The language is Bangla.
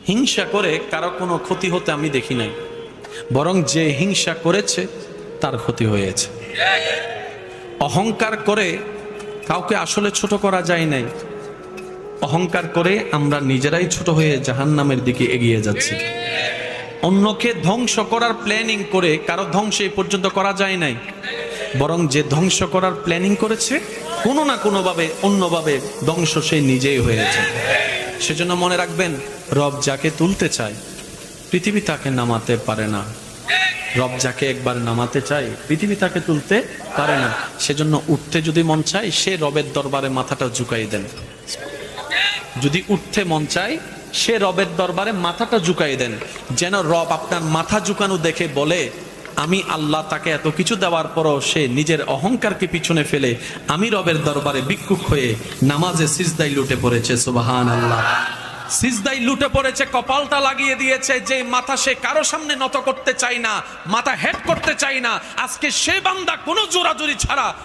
হিংসা করে কারো কোনো ক্ষতি হতে আমি দেখি নাই, বরং যে হিংসা করেছে তার ক্ষতি হয়েছে। অহংকার করে কাউকে আসলে ছোট করা যায় নাই, অহংকার করে আমরা নিজেরাই ছোট হয়ে জাহান্নামের দিকে এগিয়ে যাচ্ছি। অন্যকে ধ্বংস করার প্ল্যানিং করে কারো ধ্বংস এই পর্যন্ত করা যায় নাই, বরং যে ধ্বংস করার প্ল্যানিং করেছে কোনো না কোনোভাবে অন্যভাবে ধ্বংস সে নিজেই হয়েছে। সেজন্য মনে রাখবেন, রব যাকে তুলতে চায় পৃথিবী তাকে নামাতে পারে না। রব যাকে একবার নামাতে চায় পৃথিবী তাকে তুলতে পারে না। সেজন্য উঠতে যদি মন চায় সে রবের দরবারে মাথাটা ঝুঁকাই দেন। যদি উঠতে মন চায় সে রবের দরবারে মাথাটা ঝুঁকাই দেন, যেন রব আপনার মাথা ঝুঁকানো দেখে বলে, আমি আল্লাহ তাকে এত কিছু দেওয়ার পরও সে নিজের অহংকারকে পিছনে ফেলে আমি রবের দরবারে ভিক্ষুক হয়ে নামাজে সিজদায় লুটে পড়েছে। সুবহানাল্লাহ। সিজদায় লুটে পড়েছে, কপালটা লাগিয়ে দিয়েছে। যে মাথা সে কারো সামনে নত করতে চায় না, মাথা হেড করতে চায় না, আজকে সে বান্দা কোনো জোরাজুরি ছাড়া